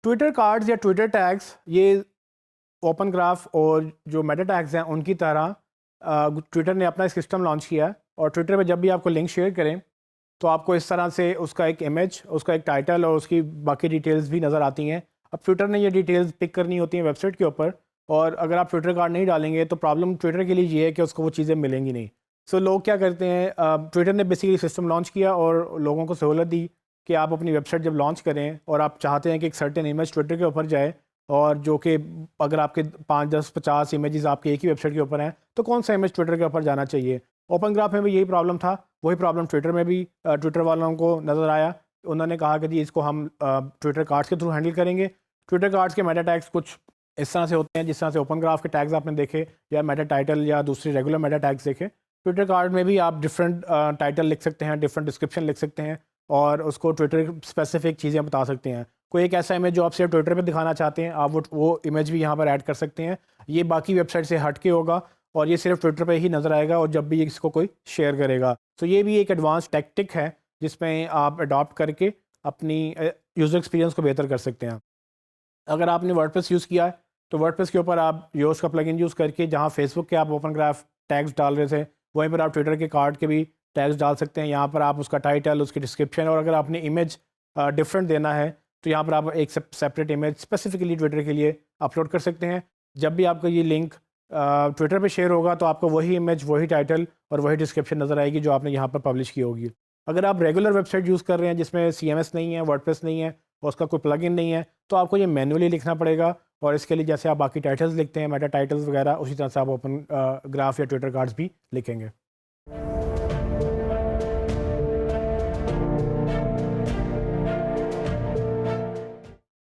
Twitter cards या Twitter tags ये open graph और जो मेटा टैग्स हैं उनकी तरह ट्विटर ने अपना सिस्टम लॉन्च किया है और ट्विटर पे जब भी आपको लिंक शेयर करें तो आपको इस तरह से उसका एक इमेज, उसका एक टाइटल और उसकी बाकी डिटेल्स भी नज़र आती हैं। अब ट्विटर ने ये डिटेल्स पिक करनी होती हैं वेबसाइट के ऊपर, और अगर आप ट्विटर कार्ड नहीं डालेंगे तो प्रॉब्लम ट्विटर के लिए ये है कि उसको वो चीज़ें मिलेंगी नहीं। सो लोग क्या करते हैं, ट्विटर ने बेसिकली सिस्टम लॉन्च किया और लोगों को सहूलत दी कि आप अपनी वेबसाइट जब लॉन्च करें और आप चाहते हैं कि एक सर्टेन इमेज ट्विटर के ऊपर जाए, और जो कि अगर आपके 5, 10, 50 इमेजेस आपके एक ही वेबसाइट के ऊपर हैं तो कौन सा इमेज ट्विटर के ऊपर जाना चाहिए। ओपन ग्राफ में भी यही प्रॉब्लम था, वही प्रॉब्लम ट्विटर में भी ट्विटर वालों को नज़र आया। उन्होंने कहा कि जी इसको हम ट्विटर कार्ड्स के थ्रू हैंडल करेंगे। ट्विटर कार्ड्स के मेटा टैग्स कुछ इस तरह से होते हैं जिस तरह से ओपन ग्राफ के टैग्स आपने देखे, या मेटा टाइटल या दूसरी रेगुलर मेटा टैग्स देखे। ट्विटर कार्ड में भी आप डिफरेंट टाइटल लिख सकते हैं, डिफरेंट डिस्क्रिप्शन लिख सकते हैं और उसको ट्विटर स्पेसिफिक चीज़ें बता सकते हैं। कोई एक ऐसा इमेज जो आप सिर्फ ट्विटर पे दिखाना चाहते हैं, आप वो इमेज भी यहाँ पर ऐड कर सकते हैं। ये बाकी वेबसाइट से हट के होगा और ये सिर्फ ट्विटर पे ही नज़र आएगा और जब भी इसको कोई शेयर करेगा। तो ये भी एक एडवांस टैक्टिक है जिसमें आप अडॉप्ट करके अपनी यूज़र एक्सपीरियंस को बेहतर कर सकते हैं। अगर आपने वर्डप्रेस यूज़ किया है तो वर्डप्रेस के ऊपर आप योस का प्लगइन यूज़ करके जहाँ फेसबुक के आप ओपन ग्राफ टैग्स डाल रहे थे, वहीं पर आप ट्विटर के कार्ड के भी टैग्स डाल सकते हैं। यहाँ पर आप उसका टाइटल, उसकी डिस्क्रिप्शन, और अगर आपने इमेज डिफरेंट देना है तो यहाँ पर आप एक सेपरेट इमेज स्पेसिफिकली ट्विटर के लिए अपलोड कर सकते हैं। जब भी आपका ये लिंक ट्विटर पे शेयर होगा तो आपको वही इमेज, वही टाइटल और वही डिस्क्रिप्शन नज़र आएगी जो आपने यहाँ पर पब्लिश की होगी। अगर आप रेगुलर वेबसाइट यूज़ कर रहे हैं जिसमें CMS नहीं है, वर्डप्रेस नहीं है और उसका कोई प्लगइन नहीं है, तो आपको ये मैन्युअली लिखना पड़ेगा। और इसके लिए जैसे आप बाकी टाइटल्स लिखते हैं, मेटा टाइटल्स वगैरह, उसी तरह से आप ओपन ग्राफ या ट्विटर कार्ड्स भी लिखेंगे।